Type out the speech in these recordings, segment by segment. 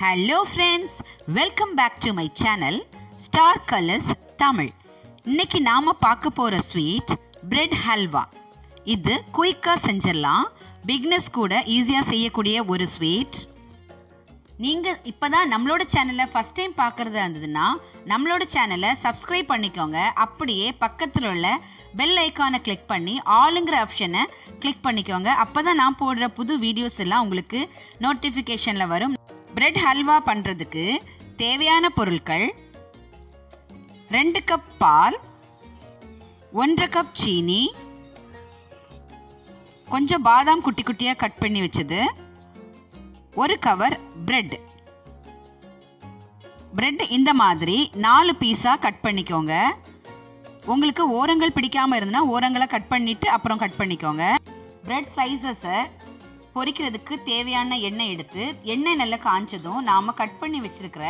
Hello friends, welcome back to my channel Star Colors Tamil. இன்னைக்கு நாம பார்க்க போற ஸ்வீட் பிரெட் ஹல்வா. இது குயிக்கா செஞ்சிடலாம். பிகினர்ஸ் கூட ஈஸியா செய்யக்கூடிய ஒரு ஸ்வீட். நீங்க இப்பதான் நம்மளோட சேனலை ஃபர்ஸ்ட் டைம் பார்க்கறதா இருந்ததுன்னா நம்மளோட சேனலை சப்ஸ்கிரைப் பண்ணிக்கோங்க. அப்படியே பக்கத்துல உள்ள பெல் ஐகானை கிளிக் பண்ணி ஆளுங்கிற ஆப்ஷனை கிளிக் பண்ணிக்கோங்க. அப்பதான் நான் போடுற புது வீடியோஸ் எல்லாம் உங்களுக்கு நோட்டிஃபிகேஷன்ல வரும். பிரெட் ஹல்வா பண்ணுறதுக்கு தேவையான பொருட்கள் 2 கப் பால், 1 கப் சீனி, கொஞ்சம் பாதாம் குட்டி குட்டியாக கட் பண்ணி வச்சது, 1 கவர் பிரெட். பிரெட் இந்த மாதிரி 4 பீஸாக கட் பண்ணிக்கோங்க. உங்களுக்கு ஓரங்கள் பிடிக்காமல் இருந்ததுன்னா ஓரங்களை கட் பண்ணிவிட்டு அப்புறம் கட் பண்ணிக்கோங்க. பிரெட் ஸ்லைசஸை பொரிக்கிறதுக்கு தேவையான எண்ணெய் எடுத்து எண்ணெய் நல்லா காய்ச்சதும் நாம் கட் பண்ணி வச்சிருக்கிற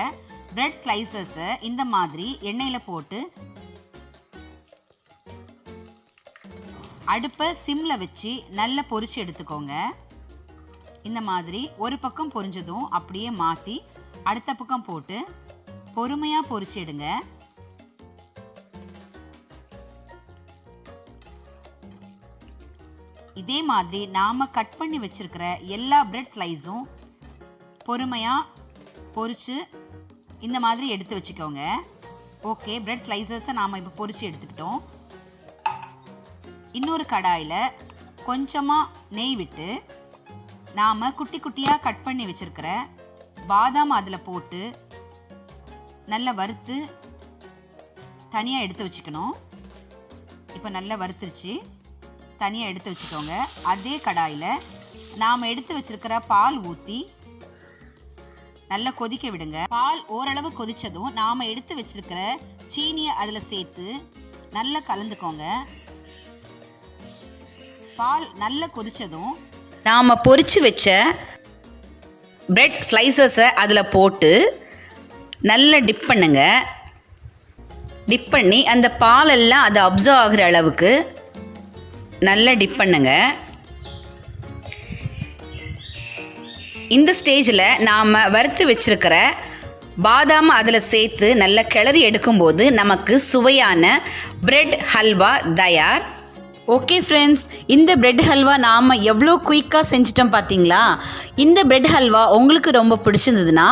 பிரெட் ஸ்லைசஸை இந்த மாதிரி எண்ணெயில் போட்டு அடுப்பை சிம்மில் வச்சு நல்லா பொரிச்சு எடுத்துக்கோங்க. இந்த மாதிரி ஒரு பக்கம் பொரிஞ்சதும் அப்படியே மாற்றி அடுத்த பக்கம் போட்டு பொறுமையாக பொரிச்சு எடுங்க. இதே மாதிரி நாம கட் பண்ணி வச்சிருக்கிற எல்லா பிரெட் ஸ்லைஸும் பொறுமையா பொரிச்சு இந்த மாதிரி எடுத்து வச்சுக்கோங்க. ஓகே, பிரெட் ஸ்லைசஸை நாம இப்போ பொரிச்சு எடுத்துக்கிட்டோம். இன்னொரு கடாயில் கொஞ்சமாக நெய் விட்டு நாம குட்டி குட்டியாக கட் பண்ணி வச்சிருக்கிற பாதாம் அதில் போட்டு நல்லா வறுத்து தனியாக எடுத்து வச்சுக்கணும். இப்போ நல்லா வறுத்துருச்சு, தனியாக எடுத்து வச்சுக்கோங்க. அதே கடாயில் நாம் எடுத்து வச்சிருக்கிற பால் ஊற்றி நல்லா கொதிக்க விடுங்க. பால் ஓரளவு கொதிச்சதும் நாம் எடுத்து வச்சிருக்கிற சீனியை அதில் சேர்த்து நல்லா கலந்துக்கோங்க. பால் நல்லா கொதிச்சதும் நாம் பொரிச்சு வச்ச பிரெட் ஸ்லைசஸை அதில் போட்டு நல்லா டிப் பண்ணுங்க. டிப் பண்ணி அந்த பாலெல்லாம் அது அப்சர்வ் ஆகிற அளவுக்கு நல்லா டிப் பண்ணுங்க. இந்த ஸ்டேஜில் நாம் வறுத்து வச்சிருக்கிற பாதாம் அதில் சேர்த்து நல்லா கிளறி எடுக்கும்போது நமக்கு சுவையான பிரெட் ஹல்வா தயார். ஓகே ஃப்ரெண்ட்ஸ், இந்த பிரெட் ஹல்வா நாம் எவ்வளோ குயிக்காக செஞ்சிட்டோம் பார்த்தீங்களா? இந்த பிரெட் ஹல்வா உங்களுக்கு ரொம்ப பிடிச்சிருந்ததுன்னா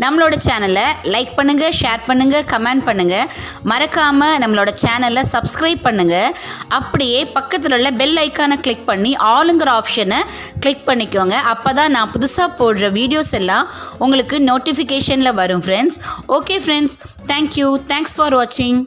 நம்மளோட சேனலை லைக் பண்ணுங்கள், ஷேர் பண்ணுங்கள், கமெண்ட் பண்ணுங்கள். மறக்காமல் நம்மளோட சேனலை சப்ஸ்கிரைப் பண்ணுங்கள். அப்படியே பக்கத்தில் உள்ள பெல் ஐக்கானை கிளிக் பண்ணி ஆளுங்கிற ஆப்ஷனை கிளிக் பண்ணிக்கோங்க. அப்போ தான் நான் புதுசாக போடுற வீடியோஸ் எல்லாம் உங்களுக்கு நோட்டிஃபிகேஷனில் வரும் friends. Okay friends, thank you. Thanks for வாட்சிங்.